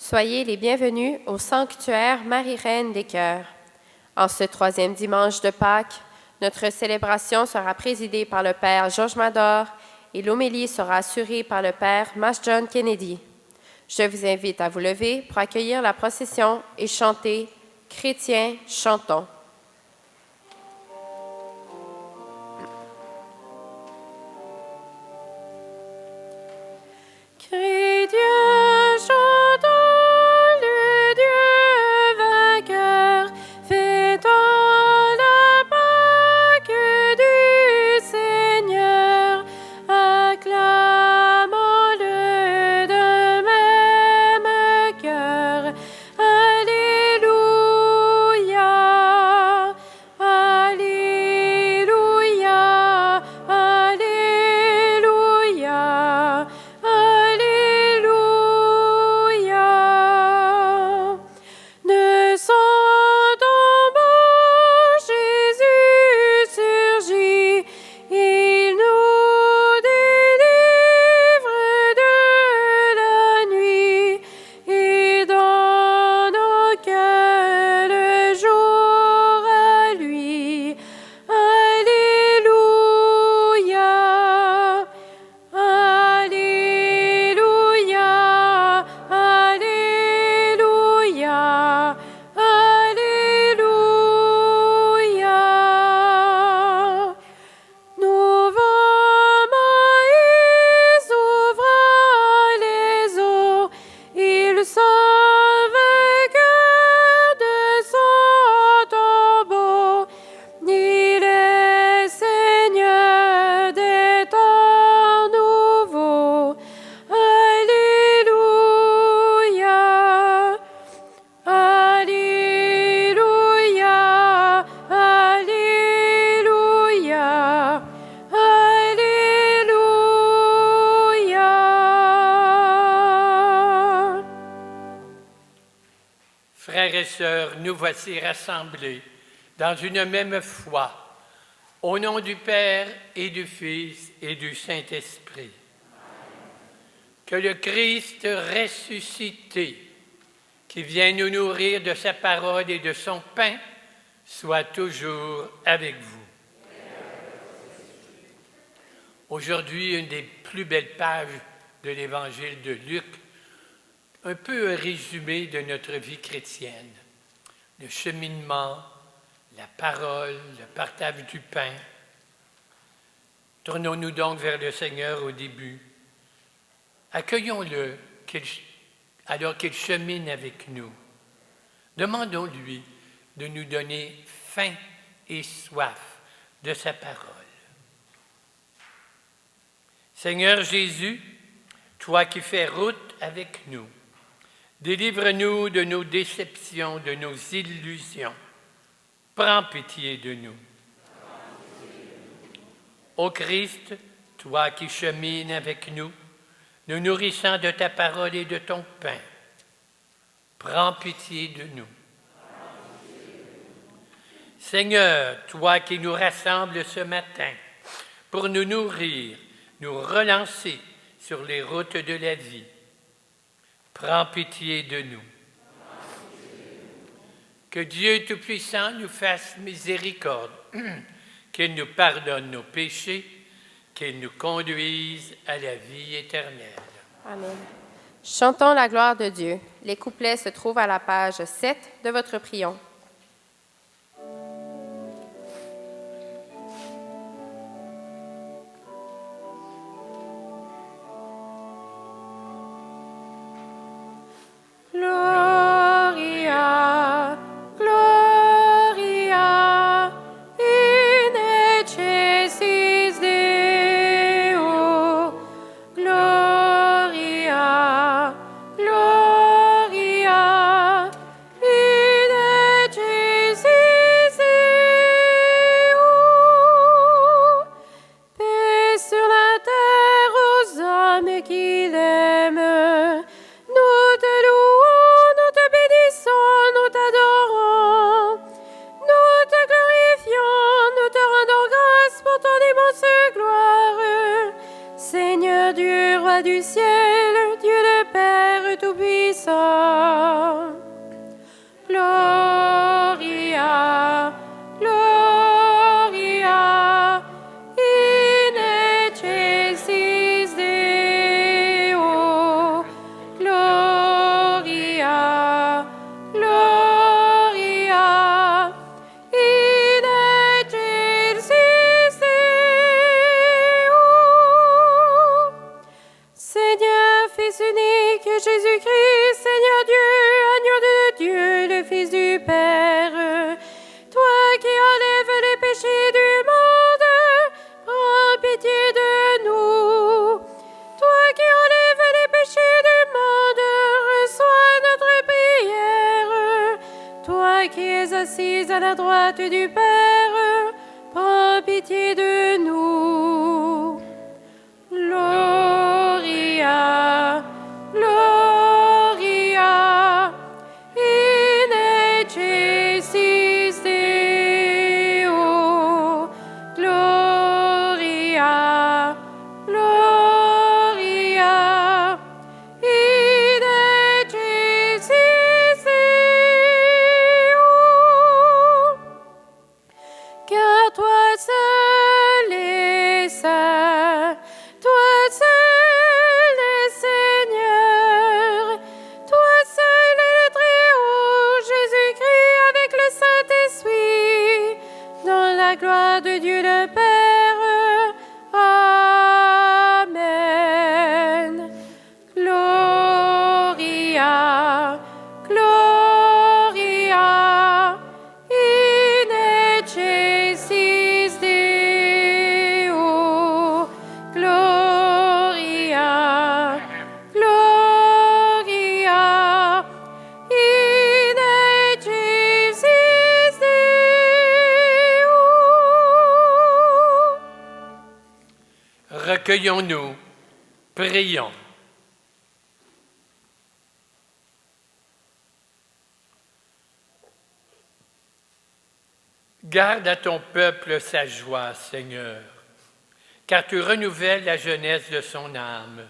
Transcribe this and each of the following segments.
Soyez les bienvenus au sanctuaire Marie-Reine des Cœurs. En ce troisième dimanche de Pâques, notre célébration sera présidée par le Père Georges Mador et l'homélie sera assurée par le Père Mas John Kennedy. Je vous invite à vous lever pour accueillir la procession et chanter « Chrétiens, chantons ». Frères et sœurs, nous voici rassemblés dans une même foi, au nom du Père et du Fils et du Saint-Esprit. Que le Christ ressuscité, qui vient nous nourrir de sa parole et de son pain, soit toujours avec vous. Aujourd'hui, une des plus belles pages de l'Évangile de Luc, un peu un résumé de notre vie chrétienne, le cheminement, la parole, le partage du pain. Tournons-nous donc vers le Seigneur au début. Accueillons-le alors qu'il chemine avec nous. Demandons-lui de nous donner faim et soif de sa parole. Seigneur Jésus, toi qui fais route avec nous, délivre-nous de nos déceptions, de nos illusions. Prends pitié de nous. Ô Christ, toi qui chemines avec nous, nous nourrissant de ta parole et de ton pain, prends pitié de nous. Seigneur, toi qui nous rassembles ce matin pour nous nourrir, nous relancer sur les routes de la vie, prends pitié de nous. Que Dieu Tout-Puissant nous fasse miséricorde, qu'il nous pardonne nos péchés, qu'il nous conduise à la vie éternelle. Amen. Chantons la gloire de Dieu. Les couplets se trouvent à la page 7 de votre prion. Tout-Puissant. Gloria, Gloria, in excelsis Deo. Gloria, Gloria, in excelsis Deo. Seigneur, Fils unique, Jésus-Christ, Seigneur Dieu, agneau de Dieu, le Fils du Père, toi qui enlèves les péchés du monde, prends pitié de nous. Toi qui enlèves les péchés du monde, reçois notre prière. Toi qui es assise à la droite du Père, prends pitié de nous. Gloria, Gloria, in excelsis Deo. Gloria, Gloria, in excelsis Deo. Car toi seul es saint, toi seul es Seigneur, toi seul es le Très-Haut, Jésus-Christ avec le Saint-Esprit, dans la gloire de Dieu le Père. Amen. Gloria, Gloria, in excelsis Deo. Gloria, Gloria, in excelsis Deo. Recueillons-nous, prions. Garde à ton peuple sa joie, Seigneur, car tu renouvelles la jeunesse de son âme.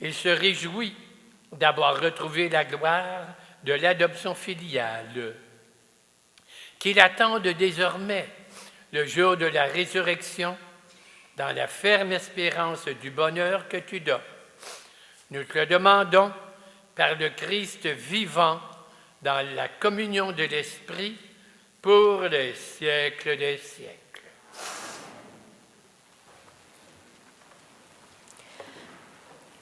Il se réjouit d'avoir retrouvé la gloire de l'adoption filiale. Qu'il attende désormais le jour de la résurrection dans la ferme espérance du bonheur que tu donnes. Nous te le demandons par le Christ vivant dans la communion de l'Esprit pour les siècles des siècles.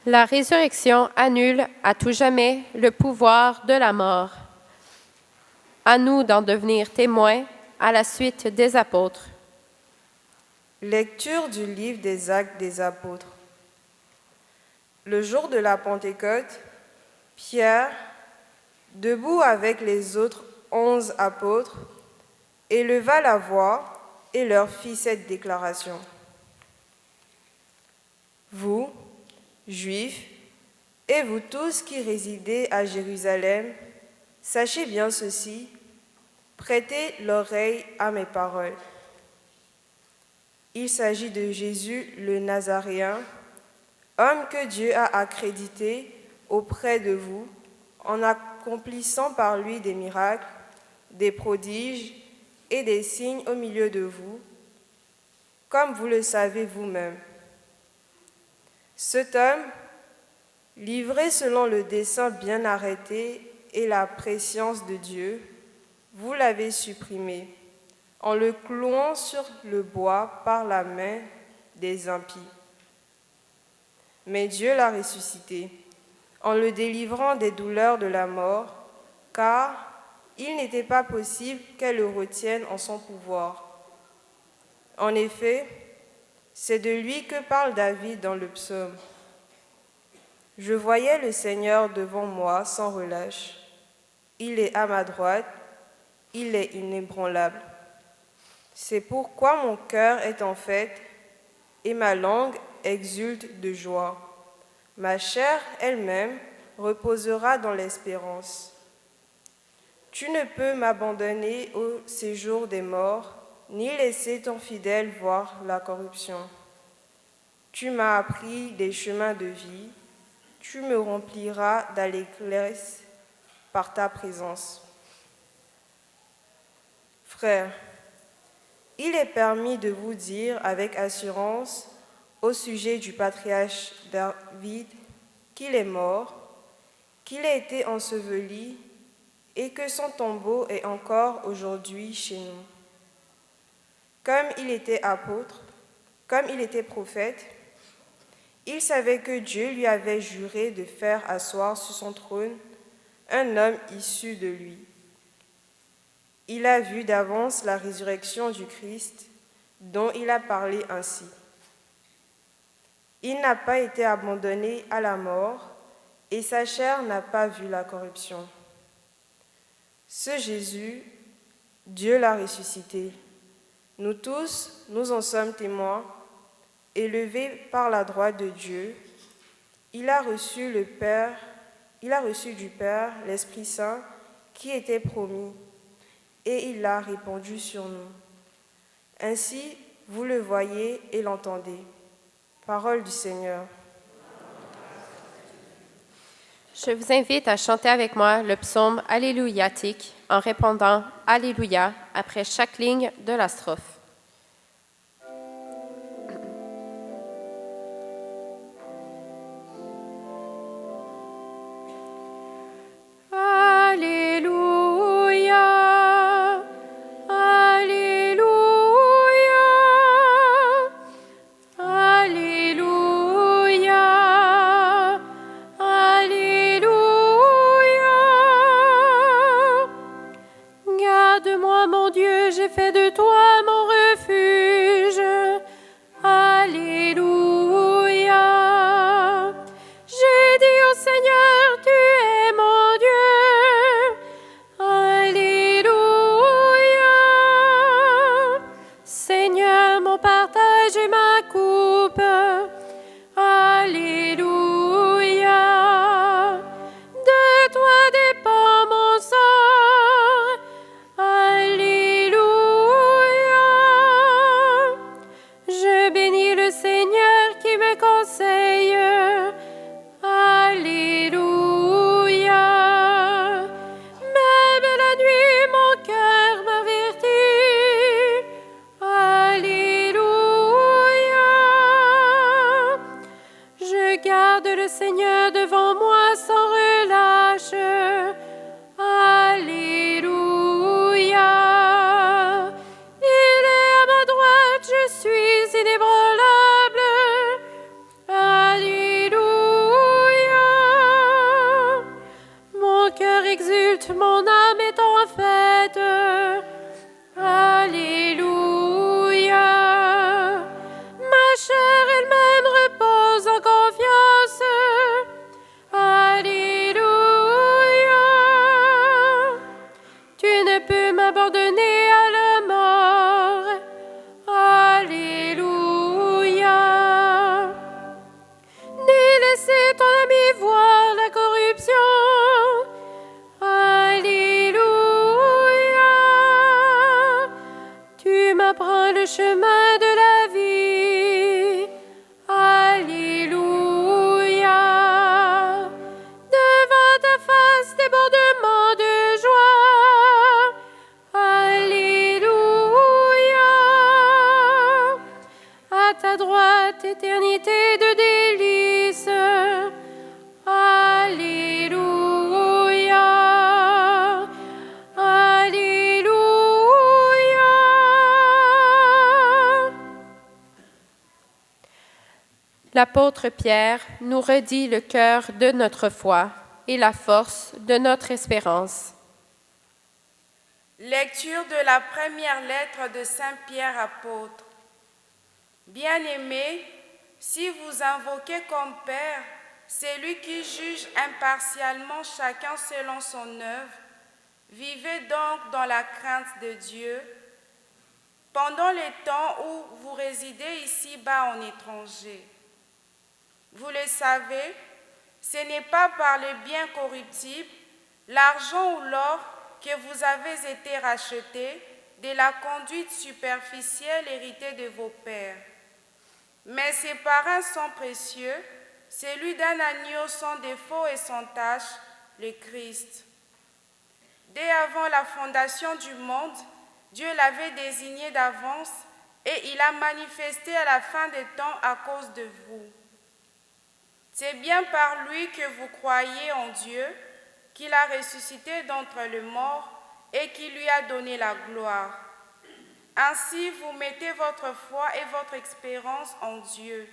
La résurrection annule à tout jamais le pouvoir de la mort. À nous d'en devenir témoins à la suite des apôtres. Lecture du livre des Actes des Apôtres. Le jour de la Pentecôte, Pierre, debout avec les autres 11 apôtres, éleva la voix et leur fit cette déclaration. Vous, Juifs, et vous tous qui résidez à Jérusalem, sachez bien ceci, prêtez l'oreille à mes paroles. Il s'agit de Jésus le Nazaréen, homme que Dieu a accrédité auprès de vous en accomplissant par lui des miracles, des prodiges et des signes au milieu de vous, comme vous le savez vous-même. Cet homme, livré selon le dessein bien arrêté et la prescience de Dieu, vous l'avez supprimé, en le clouant sur le bois par la main des impies. Mais Dieu l'a ressuscité, en le délivrant des douleurs de la mort, car il n'était pas possible qu'elle le retienne en son pouvoir. En effet, c'est de lui que parle David dans le psaume. Je voyais le Seigneur devant moi sans relâche. Il est à ma droite, il est inébranlable. C'est pourquoi mon cœur est en fête et ma langue exulte de joie. Ma chair elle-même reposera dans l'espérance. Tu ne peux m'abandonner au séjour des morts, ni laisser ton fidèle voir la corruption. Tu m'as appris des chemins de vie, tu me rempliras d'allégresse par ta présence. Frères, il est permis de vous dire avec assurance au sujet du patriarche David qu'il est mort, qu'il a été enseveli et que son tombeau est encore aujourd'hui chez nous. Comme il était apôtre, comme il était prophète, il savait que Dieu lui avait juré de faire asseoir sur son trône un homme issu de lui. Il a vu d'avance la résurrection du Christ, dont il a parlé ainsi. Il n'a pas été abandonné à la mort, et sa chair n'a pas vu la corruption. Ce Jésus, Dieu l'a ressuscité. Nous tous, nous en sommes témoins. Élevé par la droite de Dieu, il a reçu du Père l'Esprit Saint qui était promis, et il l'a répandu sur nous. Ainsi, vous le voyez et l'entendez. Parole du Seigneur. Je vous invite à chanter avec moi le psaume Alléluiatique en répondant Alléluia après chaque ligne de la strophe. Garde-moi, mon Dieu, j'ai fait de toi mon refuge. Alléluia. J'ai dit au Seigneur, tu es mon Dieu. Alléluia. Seigneur, mon partage et ma coupe. Alléluia. De toi dépend mon sort. Alléluia. Je bénis le Seigneur qui me conseille. Alléluia. Même la nuit, mon cœur m'avertit. Alléluia. Je garde le Seigneur devant moi sans relâche. Alléluia. Il est à ma droite, je suis inébranlable. Alléluia. Mon cœur exulte, mon âme est en fête. Alléluia. Ma chair elle-même repose en confiance. Alléluia. Tu ne peux m'abandonner à la mort. Alléluia. Ni laisser ton ami voir la corruption. Alléluia. Tu m'apprends le chemin de la vie. Alléluia. Devant ta face, débordement de joie. Alléluia. À ta droite, éternité de délices. Alléluia. Alléluia. L'apôtre Pierre nous redit le cœur de notre foi et la force de notre espérance. Lecture de la première lettre de Saint Pierre apôtre. Bien-aimés, si vous invoquez comme Père celui qui juge impartialement chacun selon son œuvre, vivez donc dans la crainte de Dieu. Pendant les temps où vous résidez ici-bas en étranger, vous le savez, ce n'est pas par les biens corruptibles, l'argent ou l'or, que vous avez été rachetés de la conduite superficielle héritée de vos pères. Mais c'est par un sang précieux, celui d'un agneau sans défaut et sans tache, le Christ. Dès avant la fondation du monde, Dieu l'avait désigné d'avance et il a manifesté à la fin des temps à cause de vous. C'est bien par lui que vous croyez en Dieu, qu'il a ressuscité d'entre les morts et qui lui a donné la gloire. Ainsi, vous mettez votre foi et votre espérance en Dieu.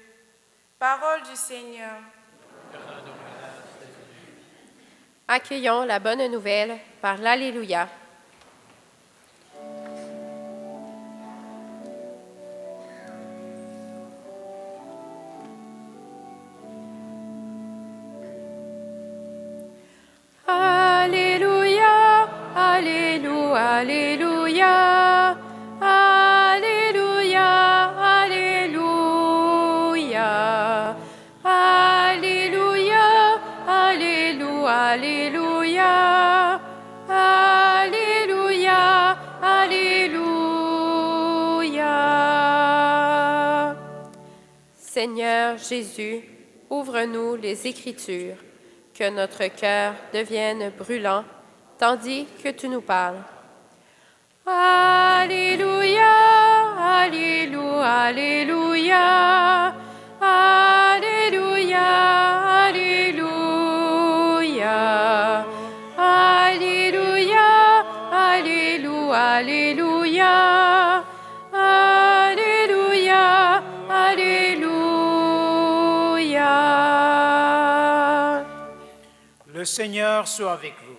Parole du Seigneur. Accueillons la bonne nouvelle par l'Alléluia. Alléluia, Alléluia, Alléluia, Alléluia, Alléluia, Alléluia, Alléluia, Alléluia, Alléluia. Seigneur Jésus, ouvre-nous les Écritures, que notre cœur devienne brûlant, tandis que tu nous parles. Alléluia, Alléluia, Alléluia, Alléluia, Alléluia, Alléluia, Alléluia, Alléluia, Alléluia, Alléluia. Le Seigneur soit avec vous.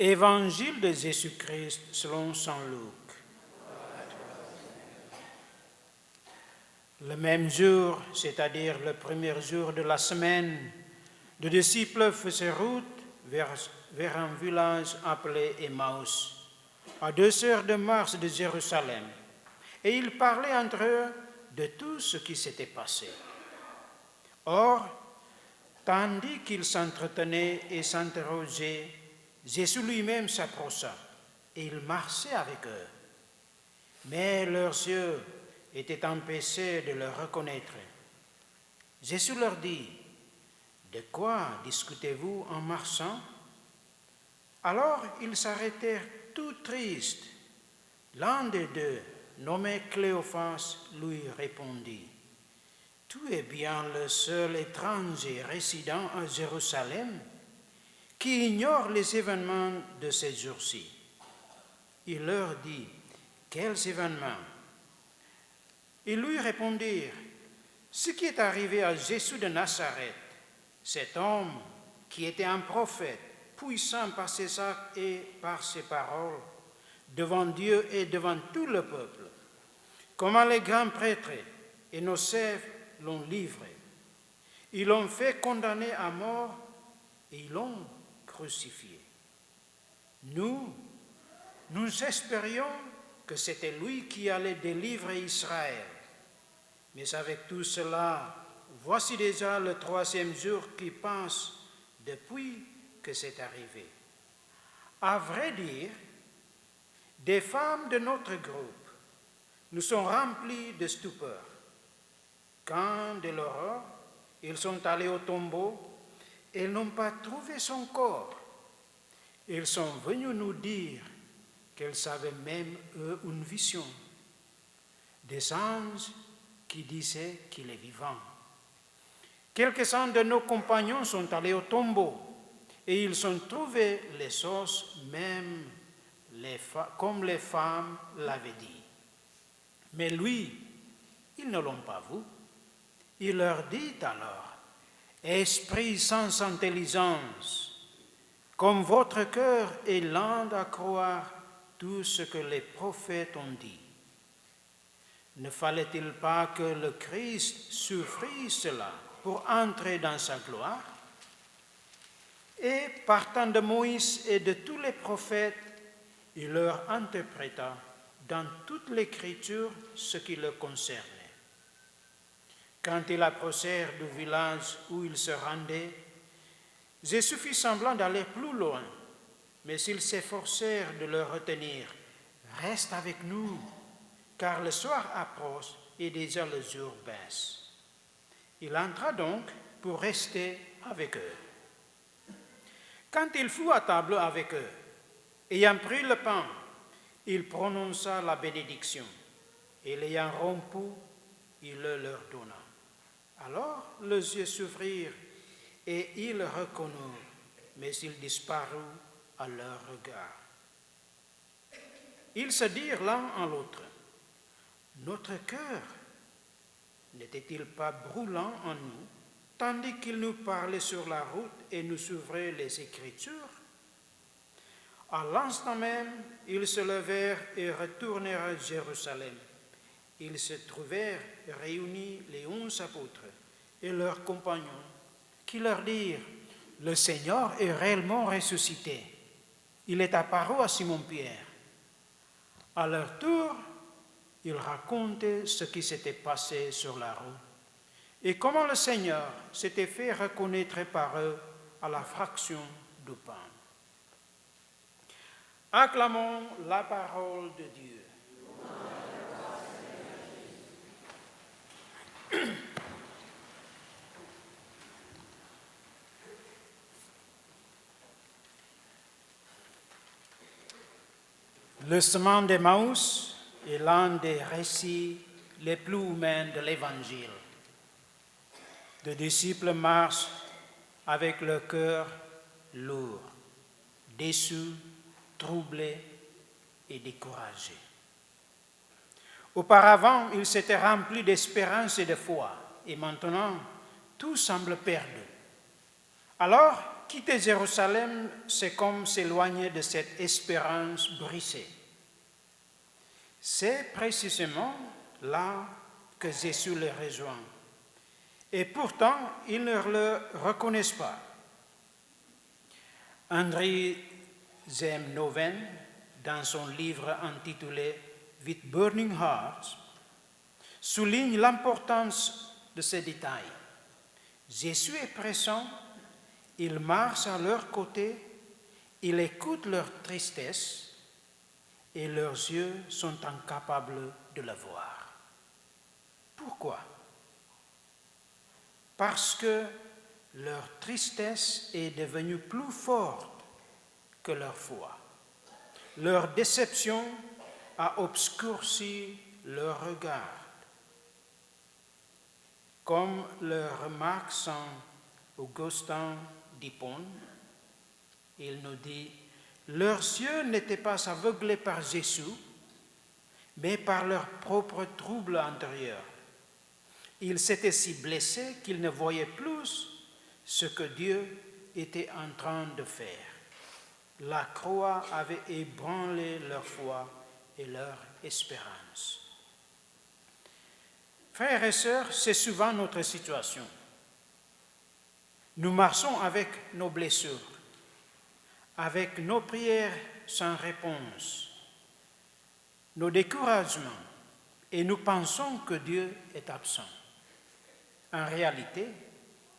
Évangile de Jésus-Christ selon saint Luc. Le même jour, c'est-à-dire le premier jour de la semaine, les disciples faisaient route vers un village appelé Emmaüs, à 2 heures de marche de Jérusalem, et ils parlaient entre eux de tout ce qui s'était passé. Or, tandis qu'ils s'entretenaient et s'interrogeaient, Jésus lui-même s'approcha et il marchait avec eux. Mais leurs yeux étaient empêchés de le reconnaître. Jésus leur dit, « De quoi discutez-vous en marchant ?» Alors ils s'arrêtèrent tout tristes. L'un des deux, nommé Cléophas, lui répondit, « Tu es bien le seul étranger résidant à Jérusalem qui ignore les événements de ces jours-ci. » Il leur dit, « Quels événements ?» Ils lui répondirent, « Ce qui est arrivé à Jésus de Nazareth, cet homme qui était un prophète, puissant par ses actes et par ses paroles, devant Dieu et devant tout le peuple, comment les grands prêtres et nos chefs l'ont livré. Ils l'ont fait condamner à mort et ils l'ont crucifié. Nous espérions que c'était lui qui allait délivrer Israël. Mais avec tout cela, voici déjà le 3e jour qui passe depuis que c'est arrivé. À vrai dire, des femmes de notre groupe nous sont remplies de stupeur. Quand, de l'aurore, ils sont allés au tombeau, ils n'ont pas trouvé son corps. Ils sont venus nous dire qu'ils avaient même eux une vision. Des anges qui disaient qu'il est vivant. Quelques-uns de nos compagnons sont allés au tombeau et ils ont trouvé les os même comme les femmes l'avaient dit. Mais lui, ils ne l'ont pas vu. Il leur dit alors, « Esprit sans intelligence, comme votre cœur est lent à croire tout ce que les prophètes ont dit. Ne fallait-il pas que le Christ souffrit cela pour entrer dans sa gloire ?» Et partant de Moïse et de tous les prophètes, il leur interpréta dans toute l'Écriture ce qui le concernait. Quand ils approchèrent du village où ils se rendaient, Jésus fit semblant d'aller plus loin, mais ils s'efforcèrent de le retenir. « Reste avec nous, car le soir approche et déjà le jour baisse. » Il entra donc pour rester avec eux. Quand il fut à table avec eux, ayant pris le pain, il prononça la bénédiction, et l'ayant rompu, il le leur donna. Alors leurs yeux s'ouvrirent, et ils le reconnurent, mais il disparut à leur regard. Ils se dirent l'un à l'autre, « Notre cœur n'était-il pas brûlant en nous, tandis qu'il nous parlait sur la route et nous ouvrait les Écritures ?» À l'instant même, ils se levèrent et retournèrent à Jérusalem. Ils se trouvèrent réunis les 11 apôtres et leurs compagnons, qui leur dirent, « Le Seigneur est réellement ressuscité. Il est apparu à Simon-Pierre. » À leur tour, ils racontaient ce qui s'était passé sur la route et comment le Seigneur s'était fait reconnaître par eux à la fraction du pain. Acclamons la parole de Dieu. Le chemin d'Emmaüs est l'un des récits les plus humains de l'Évangile. Les disciples marchent avec le cœur lourd, déçus, troublés et découragés. Auparavant, ils s'étaient remplis d'espérance et de foi, et maintenant, tout semble perdu. Alors, quitter Jérusalem, c'est comme s'éloigner de cette espérance brisée. C'est précisément là que Jésus les rejoint. Et pourtant, ils ne le reconnaissent pas. André Zemnoven, dans son livre intitulé With Burning Hearts, souligne l'importance de ces détails. Jésus est présent, il marche à leur côté, il écoute leur tristesse et leurs yeux sont incapables de le voir. Pourquoi? Parce que leur tristesse est devenue plus forte que leur foi. Leur déception a obscurci leur regard. Comme le remarque Saint Augustin d'Hippone, il nous dit « Leurs yeux n'étaient pas aveuglés par Jésus, mais par leur propre trouble intérieur. Ils s'étaient si blessés qu'ils ne voyaient plus ce que Dieu était en train de faire. La croix avait ébranlé leur foi et leur espérance. » Frères et sœurs, c'est souvent notre situation. Nous marchons avec nos blessures, avec nos prières sans réponse, nos découragements, et nous pensons que Dieu est absent. En réalité,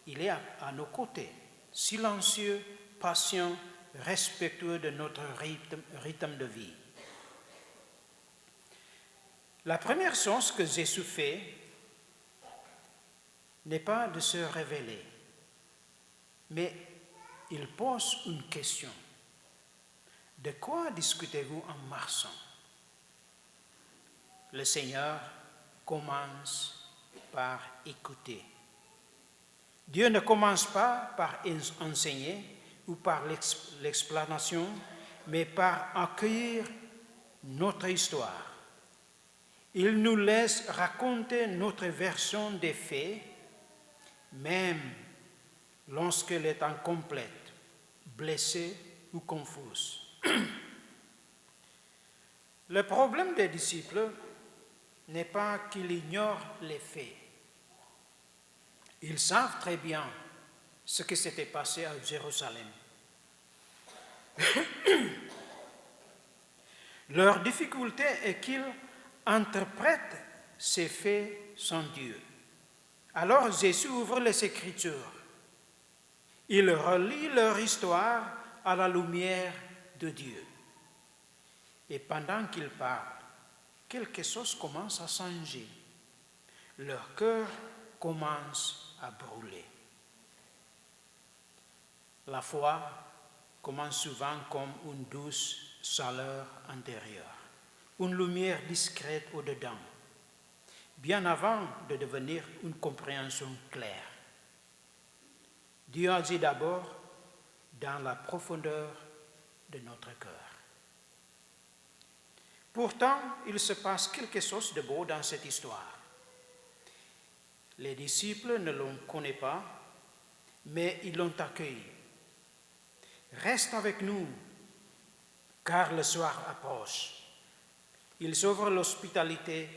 il est à nos côtés, silencieux, patient, respectueux de notre rythme de vie. La première chose que Jésus fait n'est pas de se révéler, mais il pose une question. De quoi discutez-vous en marchant? Le Seigneur commence par écouter. Dieu ne commence pas par enseigner ou par l'explanation, mais par accueillir notre histoire. Il nous laisse raconter notre version des faits, même lorsqu'elle est incomplète, blessée ou confuse. Le problème des disciples n'est pas qu'ils ignorent les faits. Ils savent très bien ce qui s'était passé à Jérusalem. Leur difficulté est qu'ils interprètent ces faits sans Dieu. Alors Jésus ouvre les Écritures. Il relie leur histoire à la lumière de Dieu. Et pendant qu'il parle, quelque chose commence à changer. Leur cœur commence à brûler. La foi commence souvent comme une douce chaleur intérieure, une lumière discrète au-dedans, bien avant de devenir une compréhension claire. Dieu agit d'abord dans la profondeur de notre cœur. Pourtant, il se passe quelque chose de beau dans cette histoire. Les disciples ne l'ont connaissent pas, mais ils l'ont accueilli. Reste avec nous, car le soir approche. Ils ouvrent l'hospitalité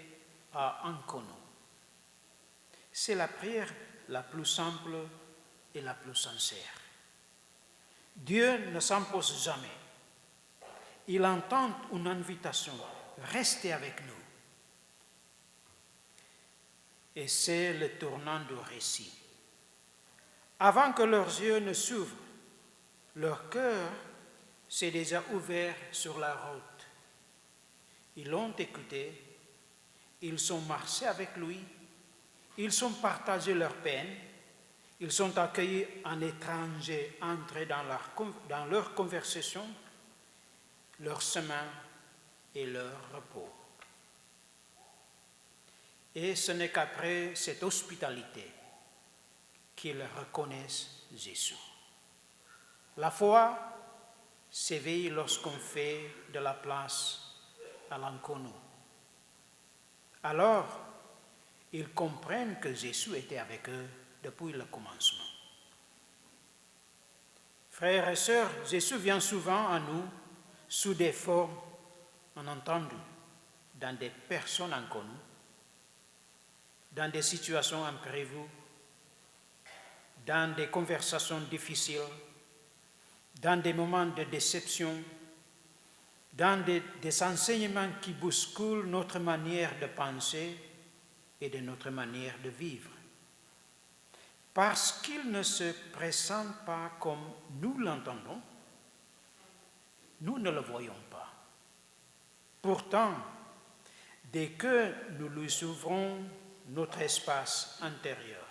à Inconnu. C'est la prière la plus simple et la plus sincère. Dieu ne s'impose jamais. Il entend une invitation, restez avec nous. Et c'est le tournant du récit. Avant que leurs yeux ne s'ouvrent, leur cœur s'est déjà ouvert sur la route. Ils l'ont écouté, ils ont marché avec lui, ils ont partagé leur peine, ils ont accueilli un étranger entré dans leur conversation, leur chemin et leur repos. Et ce n'est qu'après cette hospitalité qu'ils reconnaissent Jésus. La foi s'éveille lorsqu'on fait de la place à l'inconnu. Alors, ils comprennent que Jésus était avec eux depuis le commencement. Frères et sœurs, Jésus vient souvent à nous sous des formes inattendues, dans des personnes inconnues, dans des situations imprévues, dans des conversations difficiles, dans des moments de déception, dans des enseignements qui bousculent notre manière de penser et de notre manière de vivre. Parce qu'il ne se présente pas comme nous l'entendons, nous ne le voyons pas. Pourtant, dès que nous lui ouvrons notre espace intérieur,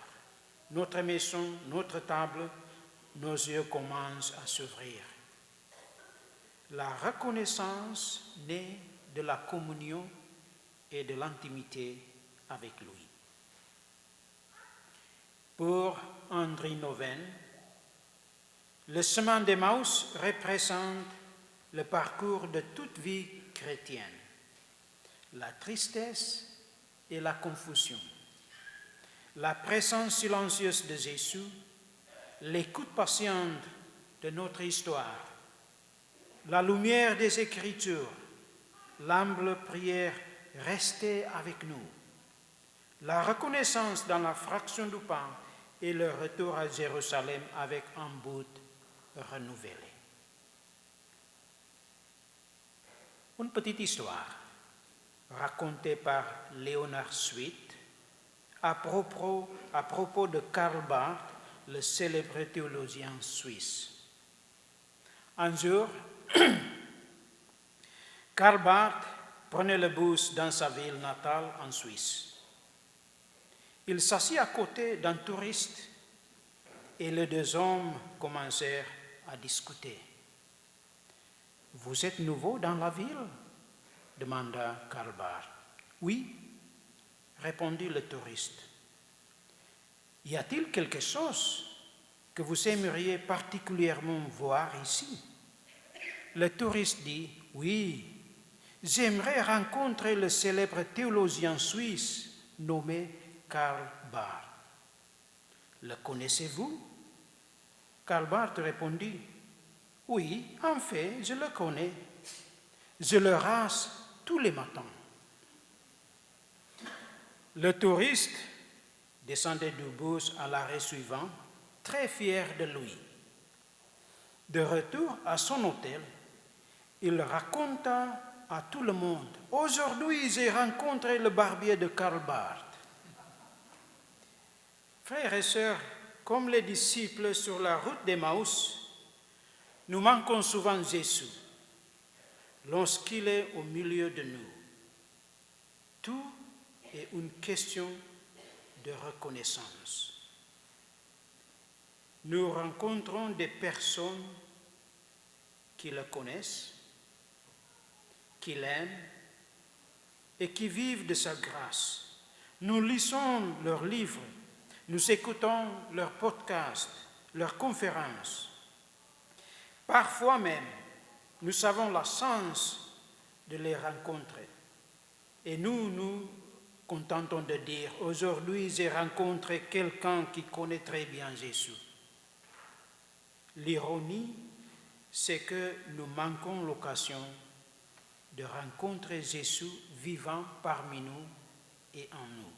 notre maison, notre table, nos yeux commencent à s'ouvrir. La reconnaissance naît de la communion et de l'intimité avec lui. Pour André Nouwen, le chemin d'Emmaüs représente le parcours de toute vie chrétienne, la tristesse et la confusion, la présence silencieuse de Jésus, l'écoute patiente de notre histoire, la lumière des Écritures, l'humble prière « Restez avec nous », la reconnaissance dans la fraction du pain et le retour à Jérusalem avec un but renouvelé. Une petite histoire racontée par Leonard Sweet à propos de Karl Barth, le célèbre théologien suisse. Un jour, Karl Barth prenait le bus dans sa ville natale en Suisse. Il s'assit à côté d'un touriste et les deux hommes commencèrent à discuter. « Vous êtes nouveau dans la ville ?» demanda Karl Barth. « Oui », répondit le touriste. « Y a-t-il quelque chose que vous aimeriez particulièrement voir ici ?» Le touriste dit « Oui, j'aimerais rencontrer le célèbre théologien suisse nommé Karl Barth. Le connaissez-vous » Karl Barth répondit « Oui, en fait, je le connais. Je le rase tous les matins. » Le touriste descendait du bus à l'arrêt suivant, très fier de lui. De retour à son hôtel, il raconta à tout le monde « Aujourd'hui, j'ai rencontré le barbier de Karl Barth. » Frères et sœurs, comme les disciples sur la route d'Emmaüs, nous manquons souvent Jésus lorsqu'il est au milieu de nous. Tout est une question de reconnaissance. nous rencontrons des personnes qui le connaissent, qui l'aiment et qui vivent de sa grâce. Nous lisons leurs livres, nous écoutons leurs podcasts, leurs conférences. Parfois même, nous avons la chance de les rencontrer. Et nous nous contentons de dire, aujourd'hui j'ai rencontré quelqu'un qui connaît très bien Jésus. L'ironie, c'est que nous manquons l'occasion de rencontrer Jésus vivant parmi nous et en nous.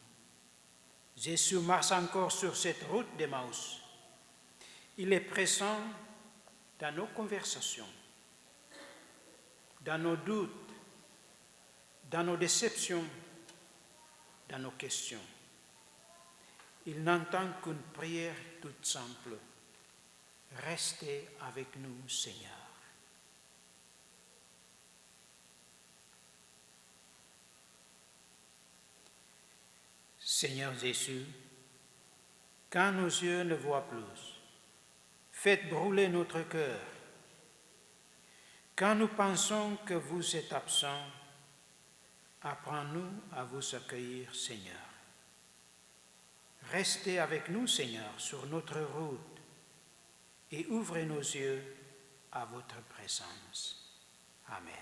Jésus marche encore sur cette route d'Emmaüs. Il est présent dans nos conversations, dans nos doutes, dans nos déceptions, dans nos questions. Il n'entend qu'une prière toute simple. Restez avec nous, Seigneur. Seigneur Jésus, quand nos yeux ne voient plus, faites brûler notre cœur. Quand nous pensons que vous êtes absent, apprends-nous à vous accueillir, Seigneur. Restez avec nous, Seigneur, sur notre route et ouvrez nos yeux à votre présence. Amen.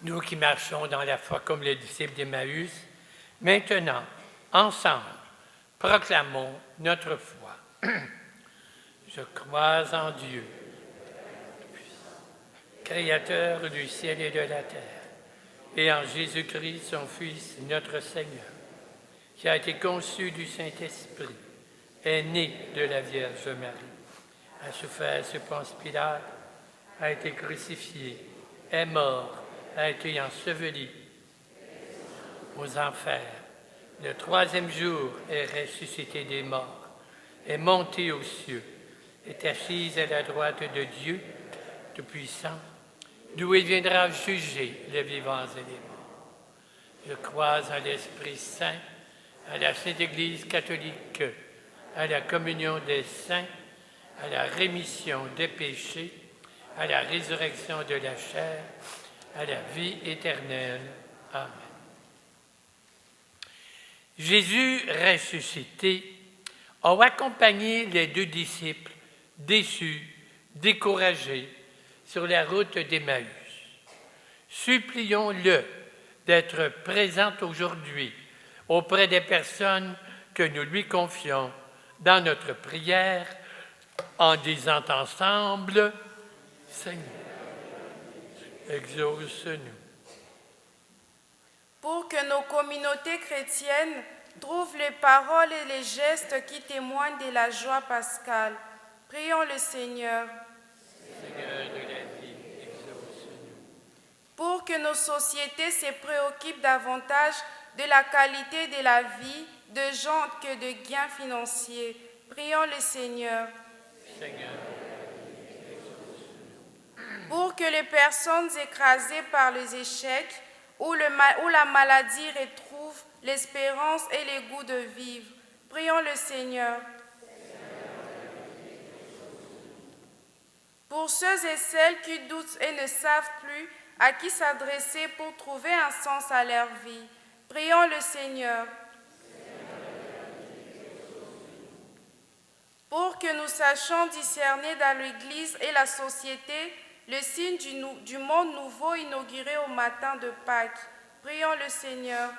Nous qui marchons dans la foi comme les disciples d'Emmaüs, maintenant, ensemble, proclamons notre foi. Je crois en Dieu, Créateur du ciel et de la terre, et en Jésus-Christ, son Fils, notre Seigneur, qui a été conçu du Saint-Esprit, est né de la Vierge Marie, a souffert sous Ponce Pilate, a été crucifié, est mort, a été enseveli aux enfers. Le troisième jour est ressuscité des morts, est monté aux cieux, est assis à la droite de Dieu Tout-Puissant, d'où il viendra juger les vivants et les morts. Je crois en l'Esprit Saint, à la Sainte Église catholique, à la communion des saints, à la rémission des péchés, à la résurrection de la chair, à la vie éternelle. Amen. Jésus ressuscité a accompagné les deux disciples déçus, découragés, sur la route d'Emmaüs. Supplions-le d'être présent aujourd'hui auprès des personnes que nous lui confions dans notre prière en disant ensemble « Seigneur, exauce-nous. » Pour que nos communautés chrétiennes trouvent les paroles et les gestes qui témoignent de la joie pascale, prions le Seigneur. Seigneur de la vie, exauce-nous. Pour que nos sociétés se préoccupent davantage de la qualité de la vie, de gens que de gains financiers. Prions le Seigneur. Seigneur, Pour que les personnes écrasées par les échecs ou la maladie retrouvent l'espérance et le goût de vivre. Prions le Seigneur. Pour ceux et celles qui doutent et ne savent plus à qui s'adresser pour trouver un sens à leur vie. Prions le Seigneur. Pour que nous sachions discerner dans l'Église et la société le signe du monde nouveau inauguré au matin de Pâques. Prions le Seigneur.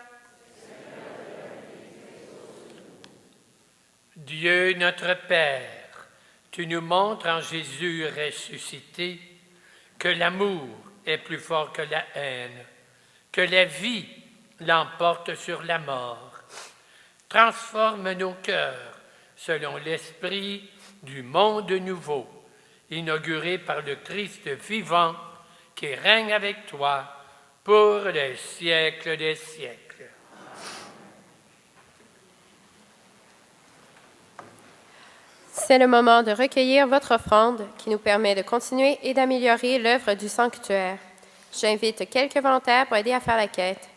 Dieu notre Père, tu nous montres en Jésus ressuscité que l'amour est plus fort que la haine, que la vie l'emporte sur la mort. Transforme nos cœurs selon l'esprit du monde nouveau, inauguré par le Christ vivant qui règne avec toi pour les siècles des siècles. C'est le moment de recueillir votre offrande qui nous permet de continuer et d'améliorer l'œuvre du sanctuaire. J'invite quelques volontaires pour aider à faire la quête.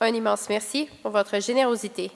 Un immense merci pour votre générosité.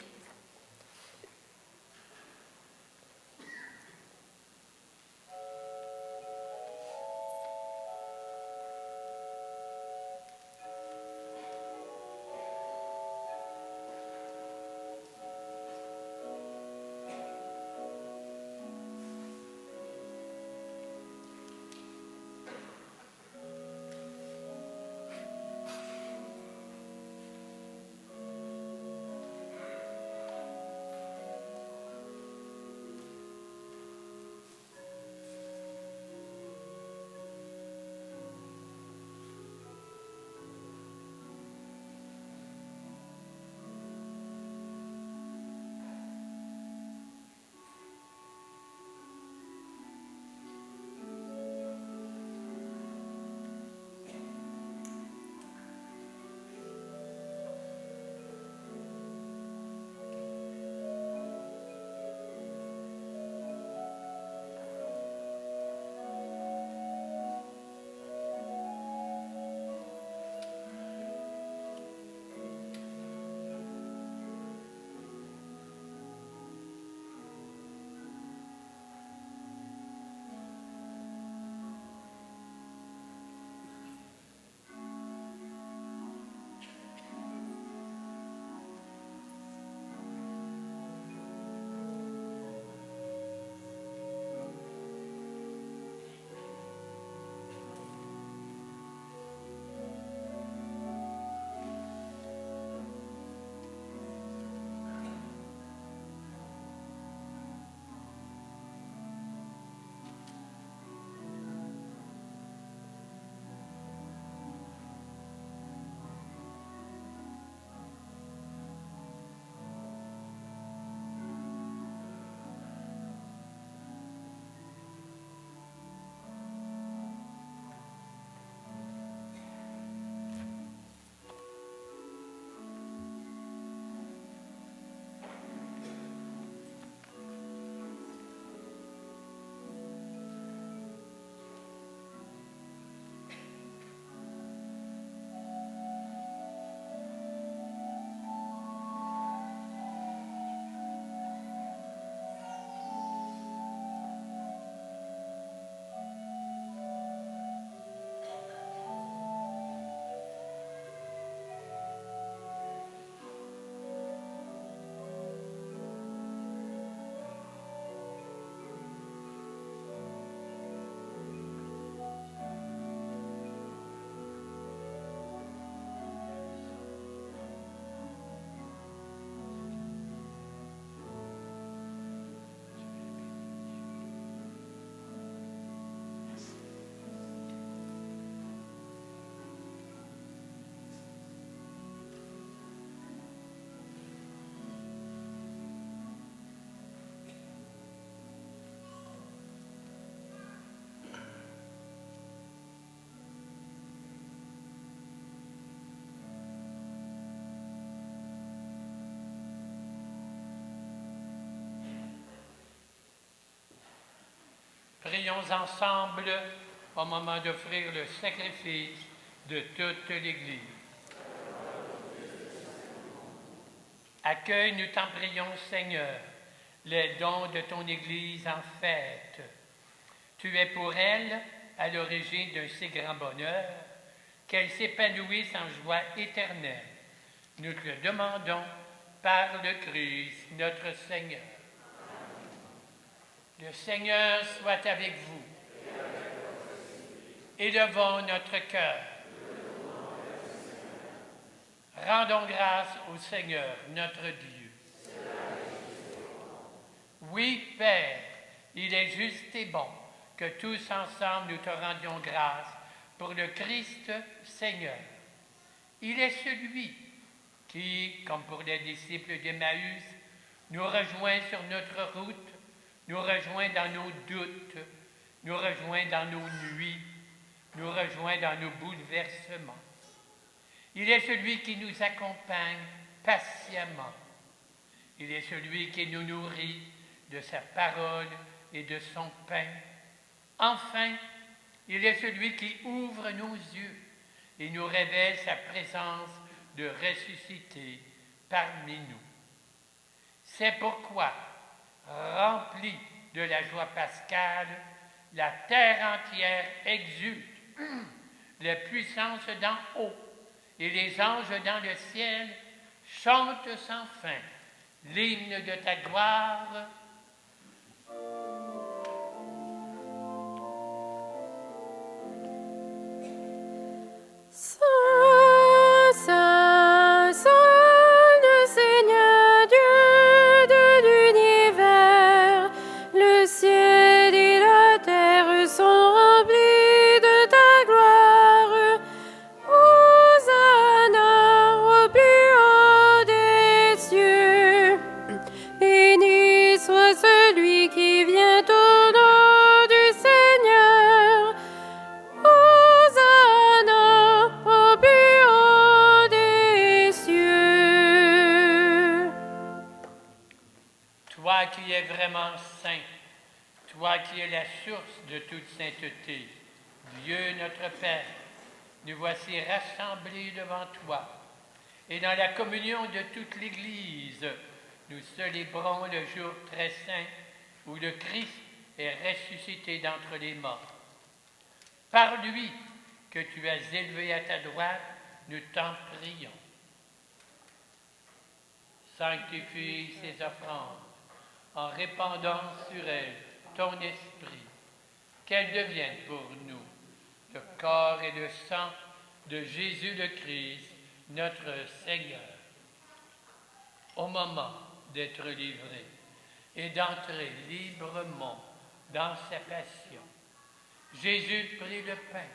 Prions ensemble au moment d'offrir le sacrifice de toute l'Église. Accueille, nous t'en prions, Seigneur, les dons de ton Église en fête. Tu es pour elle à l'origine d'un si grand bonheur qu'elle s'épanouisse en joie éternelle. Nous te le demandons par le Christ, notre Seigneur. Le Seigneur soit avec vous. Élevons notre cœur. Rendons grâce au Seigneur, notre Dieu. Oui, Père, il est juste et bon que tous ensemble nous te rendions grâce pour le Christ Seigneur. Il est celui qui, comme pour les disciples d'Emmaüs, nous rejoint sur notre route, nous rejoint dans nos doutes, nous rejoint dans nos nuits, nous rejoint dans nos bouleversements. Il est celui qui nous accompagne patiemment. Il est celui qui nous nourrit de sa parole et de son pain. Enfin, il est celui qui ouvre nos yeux et nous révèle sa présence de ressuscité parmi nous. C'est pourquoi, rempli de la joie pascale, la terre entière exulte, les puissances d'en haut et les anges dans le ciel chantent sans fin l'hymne de ta gloire. Saint, Saint, Saint, le Seigneur Dieu de l'univers, le ciel et la terre sont remplis de ta gloire. Hosanna au plus haut des cieux. Béni soit celui qui vient au nom du Seigneur. Hosanna au plus haut des cieux. Toi qui es vraiment saint, toi qui es la source de toute sainteté, Dieu notre Père, nous voici rassemblés devant toi. Et dans la communion de toute l'Église, nous célébrons le jour très saint où le Christ est ressuscité d'entre les morts. Par lui que tu as élevé à ta droite, nous t'en prions. Sanctifie ces offrandes en répandant sur elles ton esprit, qu'elles deviennent pour nous le corps et le sang de Jésus le Christ, notre Seigneur. Au moment d'être livré et d'entrer librement dans sa passion, Jésus prit le pain,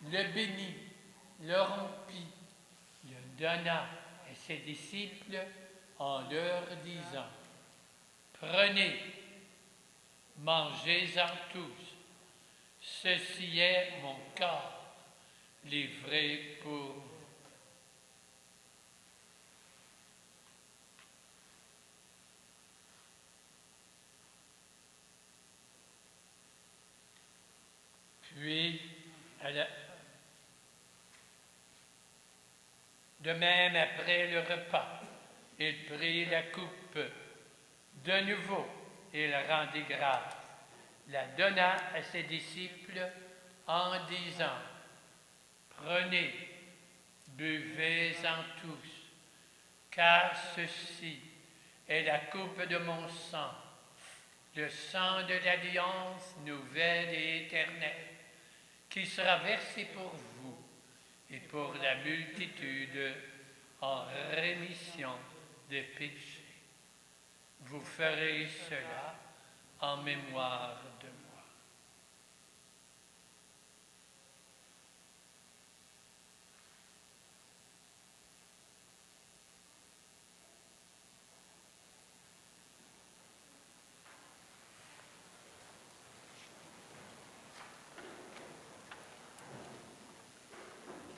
le bénit, le rompit, le donna à ses disciples en leur disant: Prenez, mangez-en tous, ceci est mon corps livré pour vous. Puis, de même, après le repas, il prit la coupe. De nouveau, il rendit grâce, la donna à ses disciples en disant: Prenez, buvez-en tous, car ceci est la coupe de mon sang, le sang de l'alliance nouvelle et éternelle, qui sera versé pour vous et pour la multitude en rémission des péchés. Vous ferez cela en mémoire de moi.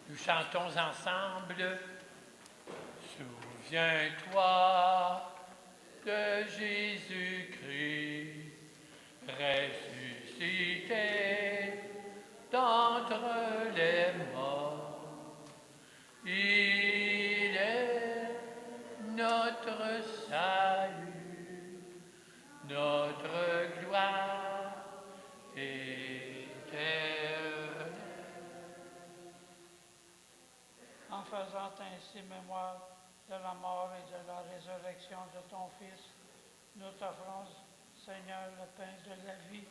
Nous chantons ensemble: Souviens-toi de Jésus-Christ, ressuscité ressuscité d'entre les morts. Il est notre salut, notre gloire éternelle. En faisant ainsi mémoire de la mort et de la résurrection de ton Fils, nous t'offrons, Seigneur, le pain de la vie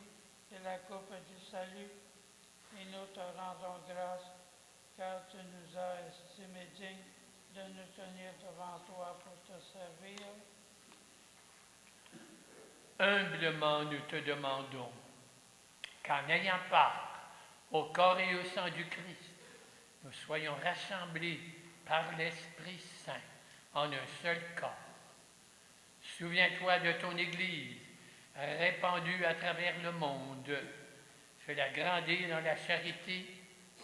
et la coupe du salut, et nous te rendons grâce, car tu nous as estimés dignes de nous tenir devant toi pour te servir. Humblement, nous te demandons qu'en ayant part au corps et au sang du Christ, nous soyons rassemblés par l'Esprit Saint en un seul corps. Souviens-toi de ton Église, répandue à travers le monde. Fais-la grandir dans la charité,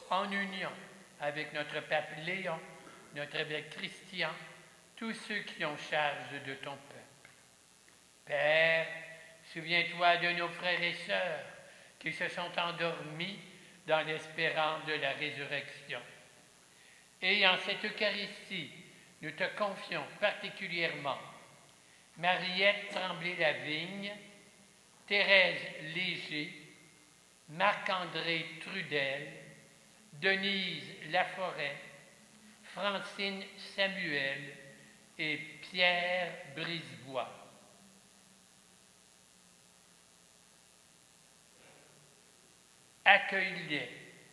en union avec notre pape Léon, notre évêque Christian, tous ceux qui ont charge de ton peuple. Père, souviens-toi de nos frères et sœurs qui se sont endormis dans l'espérance de la résurrection. Et en cette Eucharistie, nous te confions particulièrement Mariette Tremblay-Lavigne, Thérèse Léger, Marc-André Trudel, Denise Laforêt, Francine Samuel et Pierre Brisebois. Accueille-les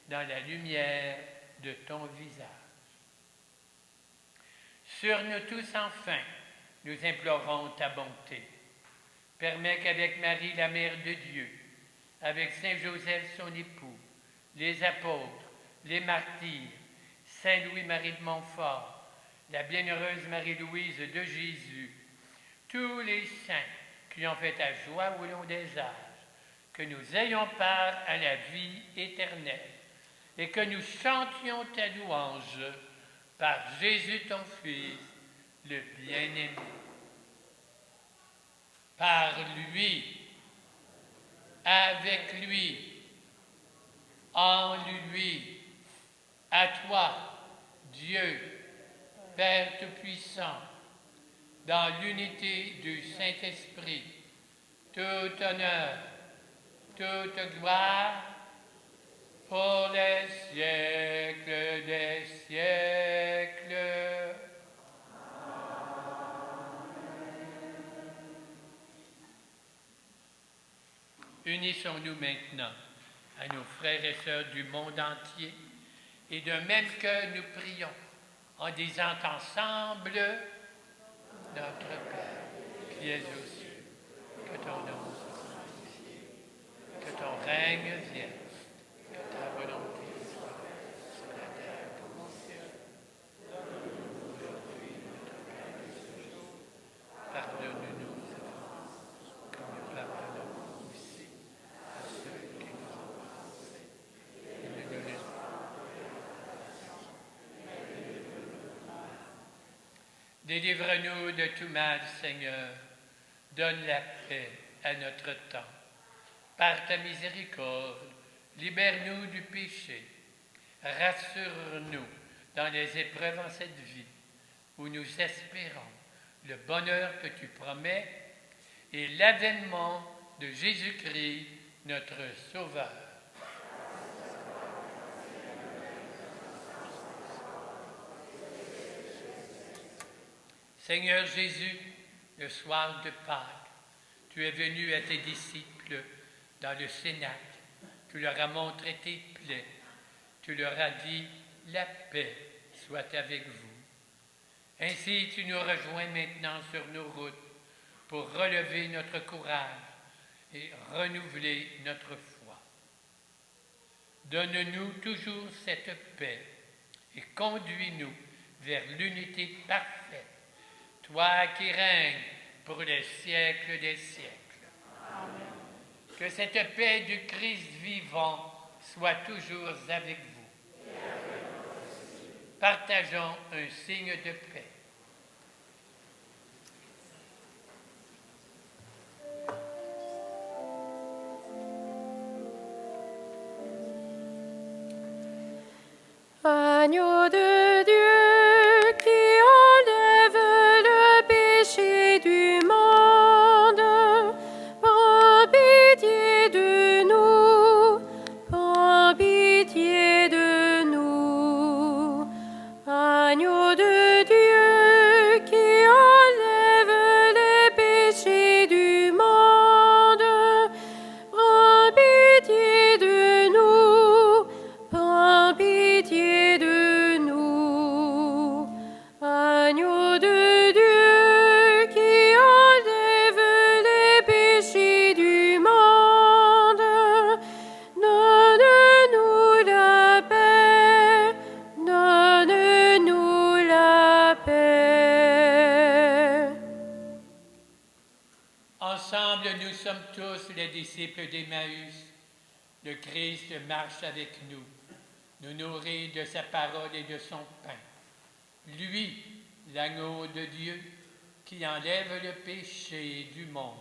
dans la lumière de ton visage. Sur nous tous, enfin, nous implorons ta bonté. Permets qu'avec Marie, la Mère de Dieu, avec Saint Joseph, son époux, les apôtres, les martyrs, Saint Louis-Marie de Montfort, la bienheureuse Marie-Louise de Jésus, tous les saints qui ont fait ta joie au long des âges, que nous ayons part à la vie éternelle et que nous chantions ta louange par Jésus ton Fils, le bien-aimé. Par lui, avec lui, en lui, à toi, Dieu, Père Tout-Puissant, dans l'unité du Saint-Esprit, tout honneur, toute gloire, pour les siècles des siècles. Unissons-nous maintenant à nos frères et sœurs du monde entier et d'un même cœur nous prions en disant ensemble notre Père qui es aux cieux, que ton nom soit sanctifié, que ton règne vienne, que ta volonté soit faite sur la terre comme au ciel. Donne-nous aujourd'hui notre pain de ce jour. Pardonne-nous nos offenses, comme nous pardonnons aussi à ceux qui nous ont offensés. Et ne nous laisse pas Délivre-nous de tout mal, Seigneur. Donne la paix à notre temps. Par ta miséricorde, libère-nous du péché. Rassure-nous dans les épreuves en cette vie, où nous espérons le bonheur que tu promets et l'avènement de Jésus-Christ, notre Sauveur. Seigneur Jésus, le soir de Pâques, tu es venu à tes disciples dans le Cénacle, tu leur as montré tes plaies, tu leur as dit « La paix soit avec vous ». Ainsi, tu nous rejoins maintenant sur nos routes pour relever notre courage et renouveler notre foi. Donne-nous toujours cette paix et conduis-nous vers l'unité parfaite, toi qui règnes pour les siècles des siècles. Amen. Que cette paix du Christ vivant soit toujours avec vous. Partageons un signe de paix. Agneau de Dieu qui enlève le péché du monde, prends pitié de nous, prends pitié de nous. Agneau de Dieu qui enlève les péchés du monde, prends pitié de nous, prends pitié de nous. Agneau de Dieu qui enlève les péchés du monde, donne-nous la paix, donne-nous la paix. Ensemble, nous sommes tous les disciples d'Emmaüs. Le Christ marche avec nous, nous nourrit de sa parole et de son pain. Lui, l'agneau de Dieu, qui enlève le péché du monde.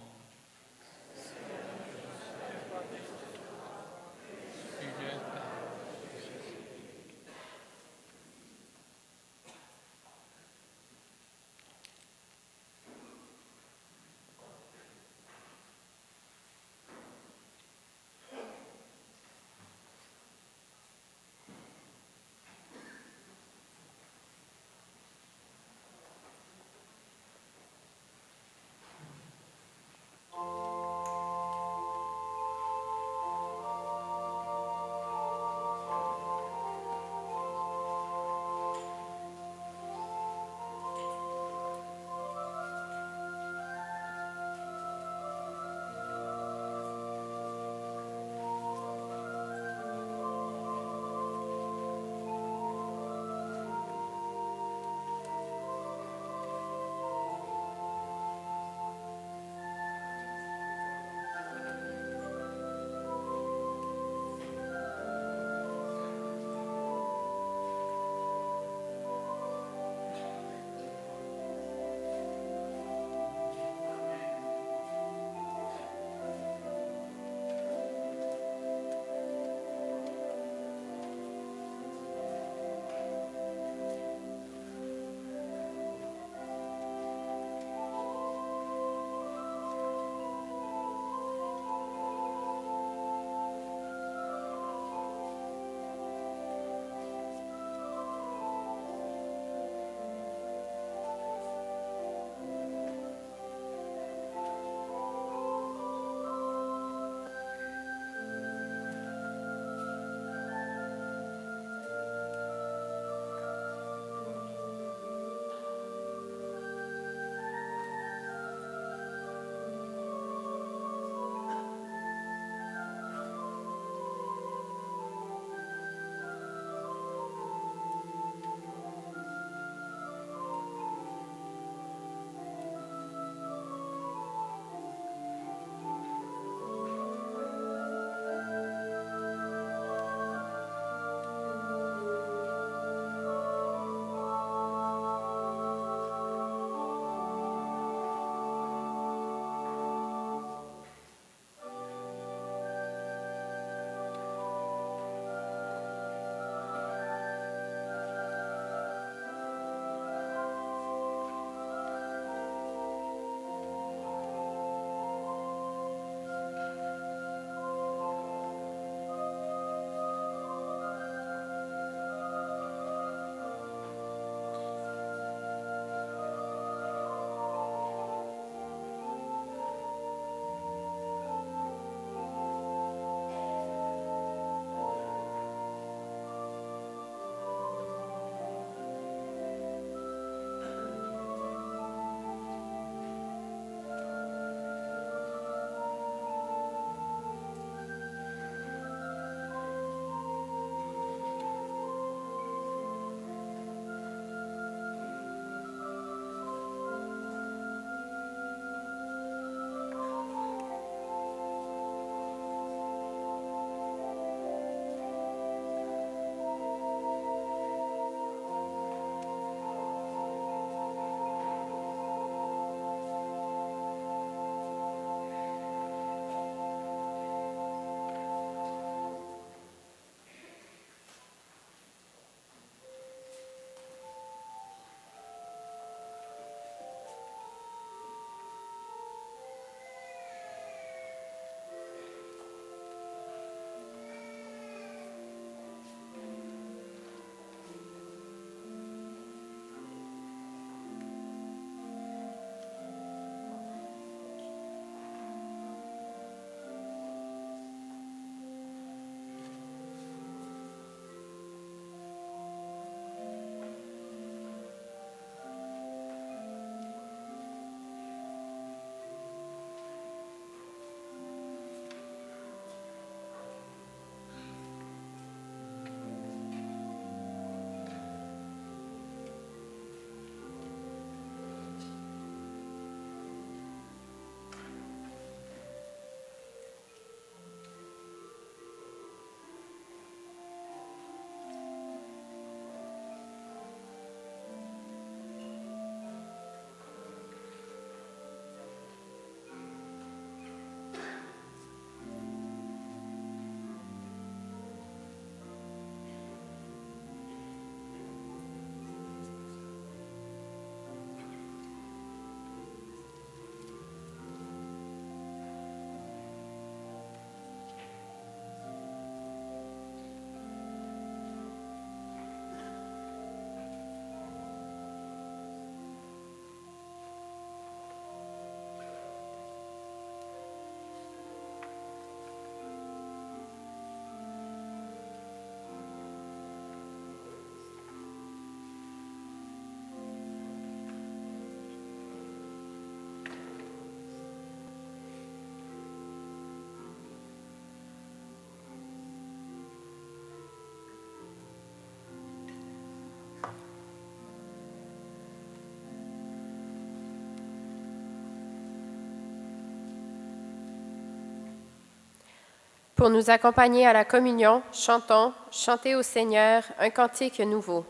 Pour nous accompagner à la communion, chantons, chantez au Seigneur un cantique nouveau.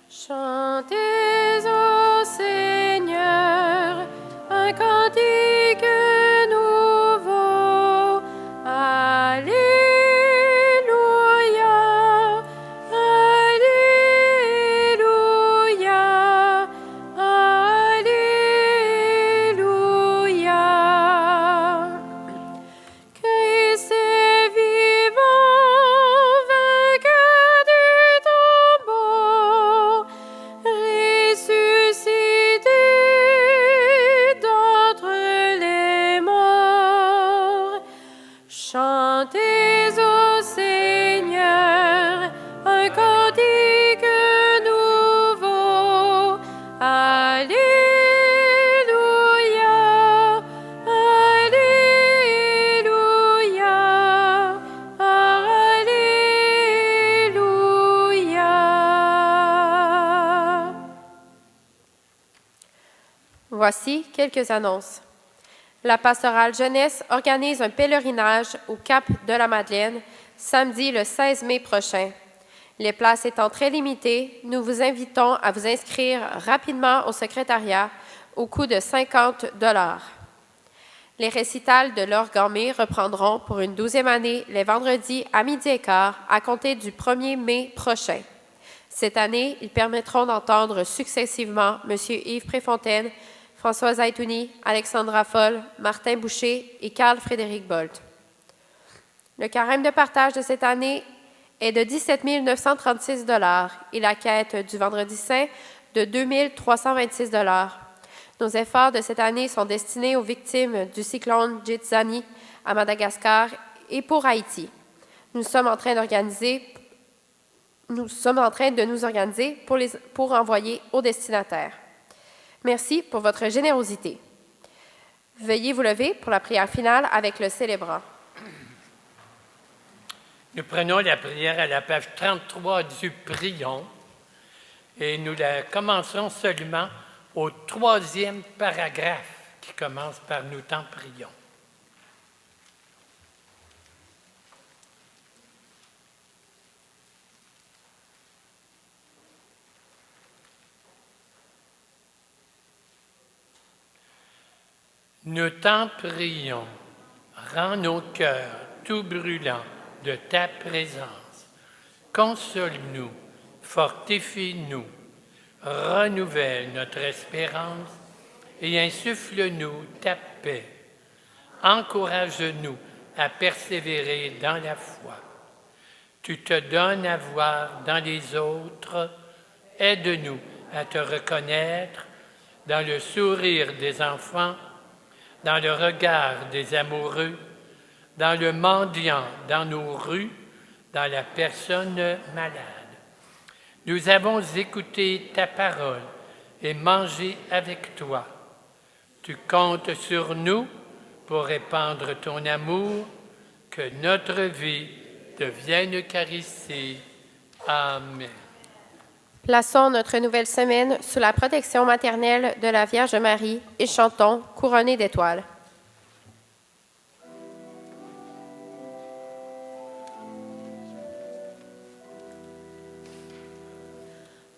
Chantez au Seigneur un cantique nouveau. Alléluia, Alléluia, Alléluia. Christ est vivant, vainqueur du tombeau, ressuscité d'entre les morts. Chantez au Seigneur un cantique nouveau. Alléluia, Alléluia, Alléluia. Voici quelques annonces. La pastorale jeunesse organise un pèlerinage au Cap de la Madeleine samedi le 16 mai prochain. Les places étant très limitées, nous vous invitons à vous inscrire rapidement au secrétariat au coût de 50 $. Les récitals de l'orgamé reprendront pour une 12e année les vendredis à 12h15 à compter du 1er mai prochain. Cette année, ils permettront d'entendre successivement M. Yves Préfontaine, François Zaitouni, Alexandra Foll, Martin Boucher et Carl-Frédéric Bolt. Le carême de partage de cette année est de 17 936 $ et la quête du Vendredi saint de 2 326 $. Nos efforts de cette année sont destinés aux victimes du cyclone Jitsani à Madagascar et pour Haïti. Nous sommes en train de nous organiser pour envoyer aux destinataires. Merci pour votre générosité. Veuillez vous lever pour la prière finale avec le célébrant. Nous prenons la prière à la page 33 du Prions et nous la commencerons seulement au 3e paragraphe qui commence par « Nous t'en prions ». Nous t'en prions, rends nos cœurs tout brûlants de ta présence. Console-nous, fortifie-nous, renouvelle notre espérance et insuffle-nous ta paix. Encourage-nous à persévérer dans la foi. Tu te donnes à voir dans les autres. Aide-nous à te reconnaître dans le sourire des enfants, dans le regard des amoureux, dans le mendiant dans nos rues, dans la personne malade. Nous avons écouté ta parole et mangé avec toi. Tu comptes sur nous pour répandre ton amour, que notre vie devienne Eucharistie. Amen. Plaçons notre nouvelle semaine sous la protection maternelle de la Vierge Marie et chantons « Couronnée d'étoiles ».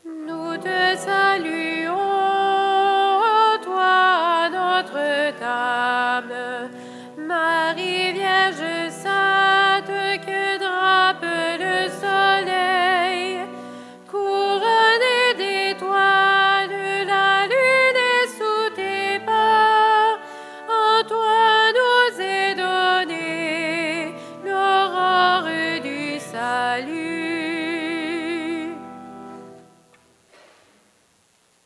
Nous te saluons, toi, Notre-Dame, Marie Vierge Sainte, que drape le soleil, couronnée d'étoiles, la lune est sous tes pas. En toi nous est donnée l'aurore du salut.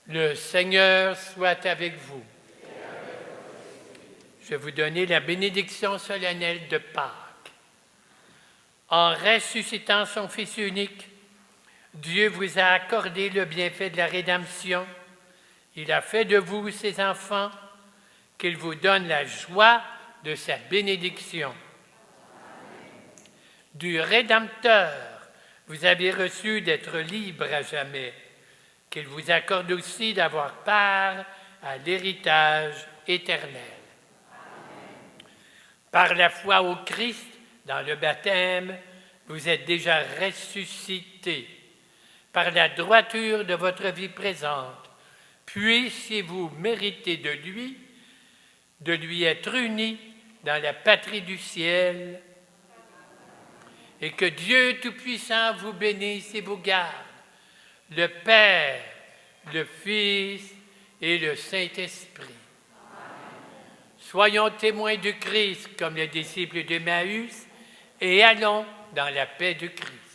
Le Seigneur soit avec vous. Je vais vous donner la bénédiction solennelle de Pâques. En ressuscitant son Fils unique, Dieu vous a accordé le bienfait de la rédemption. Il a fait de vous ses enfants, qu'il vous donne la joie de sa bénédiction. du Rédempteur, vous avez reçu d'être libre à jamais, qu'il vous accorde aussi d'avoir part à l'héritage éternel. Par la foi au Christ, dans le baptême, vous êtes déjà ressuscités. Par la droiture de votre vie présente, puissiez-vous mériter de lui être unis dans la patrie du ciel, et que Dieu Tout-Puissant vous bénisse et vous garde, le Père, le Fils et le Saint-Esprit. Soyons témoins du Christ comme les disciples d'Emmaüs et allons dans la paix du Christ.